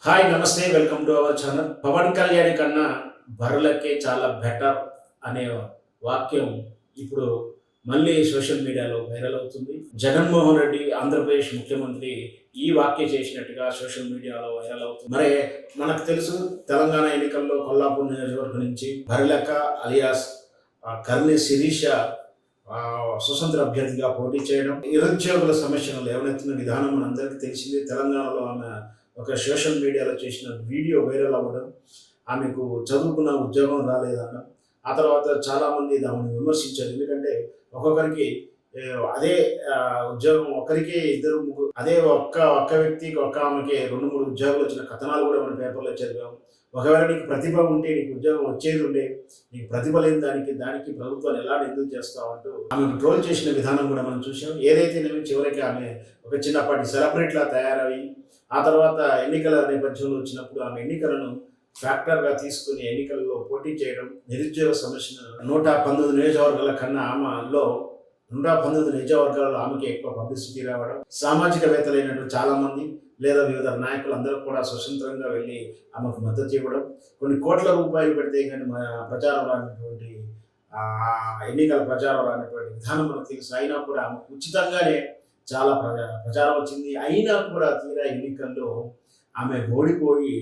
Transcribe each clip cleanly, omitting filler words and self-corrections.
Hi నమస్తే welcome to our channel. Pawan Kalyan కన్నా బర్రెలకే చాలా బెటర్ అనే వాక్యం ఇప్పుడు మళ్ళీ సోషల్ మీడియాలో వైరల్ అవుతుంది. జగన్మోహన్ రెడ్డి ఆంధ్రప్రదేశ్ ముఖ్యమంత్రి ఈ వ్యాఖ్య చేసినట్టుగా సోషల్ మీడియాలో వైరల్ అవుతుంది. మరి మనకు తెలుసు, తెలంగాణ ఎన్నికల్లో కొల్లాపూర్ నియోజకవర్గం నుంచి బర్రెలక్క అలియాస్ కర్ణి శిరీష స్వతంత్ర అభ్యర్థిగా పోటీ చేయడం, నిరుద్యోగుల సమస్యలు లేవనెత్తిన విధానం మనందరికీ తెలిసింది. తెలంగాణలో ఆమె ఒక సోషల్ మీడియాలో చేసిన వీడియో వైరల్ అవ్వడం, ఆమెకు చదువుకున్న ఉద్యోగం రాలేదన్న, ఆ తర్వాత చాలామంది దాన్ని విమర్శించారు. ఎందుకంటే ఒక్కొక్కరికి అదే ఉద్యోగం, ఒకరికి ఇద్దరు ముగ్గురు, అదే ఒక్క వ్యక్తికి ఒక్క ఆమెకి 2-3 ఉద్యోగాలు వచ్చిన కథనాలు కూడా మన పేపర్లో చదివాం. ఒకవేళ నీకు ప్రతిభ ఉంటే నీకు ఉద్యోగం వచ్చేది ఉండే, నీకు ప్రతిభ లేని దానికి ప్రభుత్వాన్ని ఎలా ఎందుకు చేస్తావు అంటూ ఆమెకు ట్రోల్ చేసిన విధానం కూడా మనం చూసాం. ఏదైతే చివరికి ఆమె ఒక చిన్నపాటి సెలబ్రిటీలా తయారవి, ఆ తర్వాత ఎన్నికల నేపథ్యంలో వచ్చినప్పుడు ఆమె ఎన్నికలను ఫ్యాక్టర్గా తీసుకుని ఎన్నికల్లో పోటీ చేయడం, నిరుద్యోగ సమస్యను 119 నియోజకవర్గాల కన్నా ఆమెలో 119 నియోజకవర్గాల్లో ఆమెకి ఎక్కువ పబ్లిసిటీ రావడం, సామాజికవేత్తలైనటువంటి చాలామంది లేదా వివిధ నాయకులు అందరూ కూడా స్వతంత్రంగా వెళ్ళి ఆమెకు మద్దతు ఇవ్వడం, కొన్ని కోట్ల రూపాయలు పెడితే కానీ ప్రచారం రానటువంటి ఎన్నికల ప్రచారం రానటువంటి విధానం మనకు తెలుసు. అయినా కూడా ఆమెకు ఉచితంగానే చాలా ప్రచారం వచ్చింది. అయినా కూడా తీరా ఎన్నికల్లో ఆమె ఓడిపోయి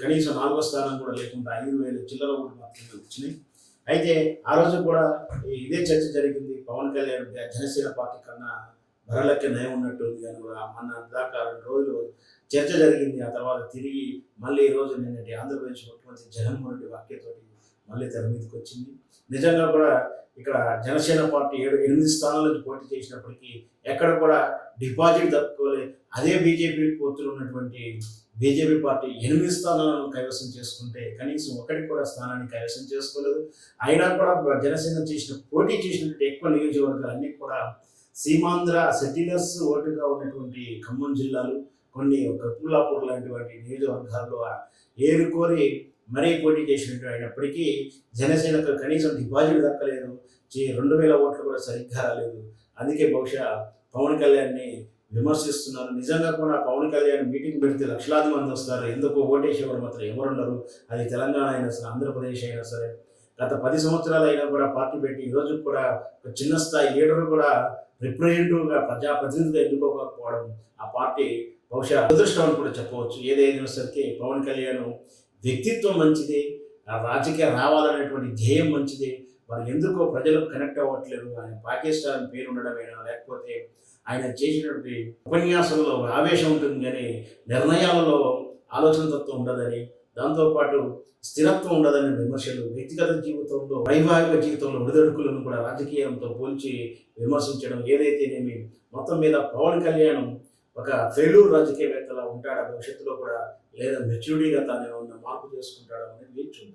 కనీసం 4వ స్థానం కూడా లేకుండా 5,000 చిల్లర ఓట్లు మాత్రమే వచ్చినాయి. అయితే ఆ రోజు కూడా ఇదే చర్చ జరిగింది. పవన్ కళ్యాణ్ జనసేన పార్టీ కన్నా బర్రెలకే నయం ఉన్నట్టుంది అని కూడా మొన్న దాకా 2 రోజులు చర్చ జరిగింది. ఆ తర్వాత తిరిగి మళ్ళీ ఈ రోజు నిన్నటి ఆంధ్రప్రదేశ్ ముఖ్యమంత్రి జగన్మోహన్ రెడ్డి వాక్యతోటి మళ్ళీ తెర మీదకి వచ్చింది. నిజంగా కూడా ఇక్కడ జనసేన పార్టీ 8 స్థానాల నుంచి పోటీ చేసినప్పటికీ ఎక్కడ కూడా డిపాజిట్ దక్కుకోలేదు. అదే బీజేపీ పొత్తులు ఉన్నటువంటి బీజేపీ పార్టీ 8 స్థానాలను కైవసం చేసుకుంటే కనీసం ఒకటి కూడా స్థానాన్ని కైవసం చేసుకోలేదు. అయినా కూడా జనసేన పోటీ చేసినటువంటి ఎక్కువ నియోజకవర్గాలన్నీ కూడా సీమాంధ్ర సెటిలర్స్ ఓటుగా ఉన్నటువంటి ఖమ్మం జిల్లాలు, కొన్ని కత్తులాపూర్ లాంటి నియోజకవర్గాల్లో ఏరుకోరి మరీ పోటీ చేసినట్టు అయినప్పటికీ జనసేనకు కనీసం డిపాజిట్ దక్కలేదు. 2,000 ఓట్లు కూడా సరిగ్గా రాలేదు. అందుకే బహుశా పవన్ కళ్యాణ్ని విమర్శిస్తున్నారు. నిజంగా కూడా పవన్ కళ్యాణ్ మీటింగ్ పెడితే లక్షలాది మంది వస్తారు, ఎందుకో ఓటేసేవారు మాత్రం ఎవరున్నారు. అది తెలంగాణ అయినా సరే, ఆంధ్రప్రదేశ్ అయినా సరే, గత 10 సంవత్సరాలు అయినా కూడా పార్టీ పెట్టి ఈరోజు కూడా ఒక చిన్న స్థాయి లీడర్ కూడా రిప్రజెంటేటివ్గా ప్రజాప్రతినిధిగా ఎన్నుకోకపోవడం ఆ పార్టీ బహుశా అదృష్టం అని కూడా చెప్పవచ్చు. ఏదైనా సరికి పవన్ కళ్యాణ్ వ్యక్తిత్వం మంచిది, రాజకీయ రావాలనేటువంటి ధ్యేయం మంచిది. మరి ఎందుకో ప్రజలకు కనెక్ట్ అవ్వట్లేదు. ఆయన పాకిస్తాన్ పేరు ఉండడమేనా, లేకపోతే ఆయన చేసినటువంటి ఉపన్యాసంలో ఆవేశం ఉంటుంది కానీ నిర్ణయాలలో ఆలోచన తత్వం ఉండదని, దాంతోపాటు స్థిరత్వం ఉండదని విమర్శలు, వ్యక్తిగత జీవితంలో వైవాహిక జీవితంలో ఒడిదొడుకులను కూడా రాజకీయంతో పోల్చి విమర్శించడం, ఏదైతేనేమి మొత్తం మీద పవన్ కళ్యాణ్ ఒక ఫెయిల్యూర్ రాజకీయవేత్తలా ఉంటాడా భవిష్యత్తులో కూడా, లేదా మెచ్యూరిటీగా తాను ఏమన్నా మార్పు చేసుకుంటాడా అనేది చూద్దాం.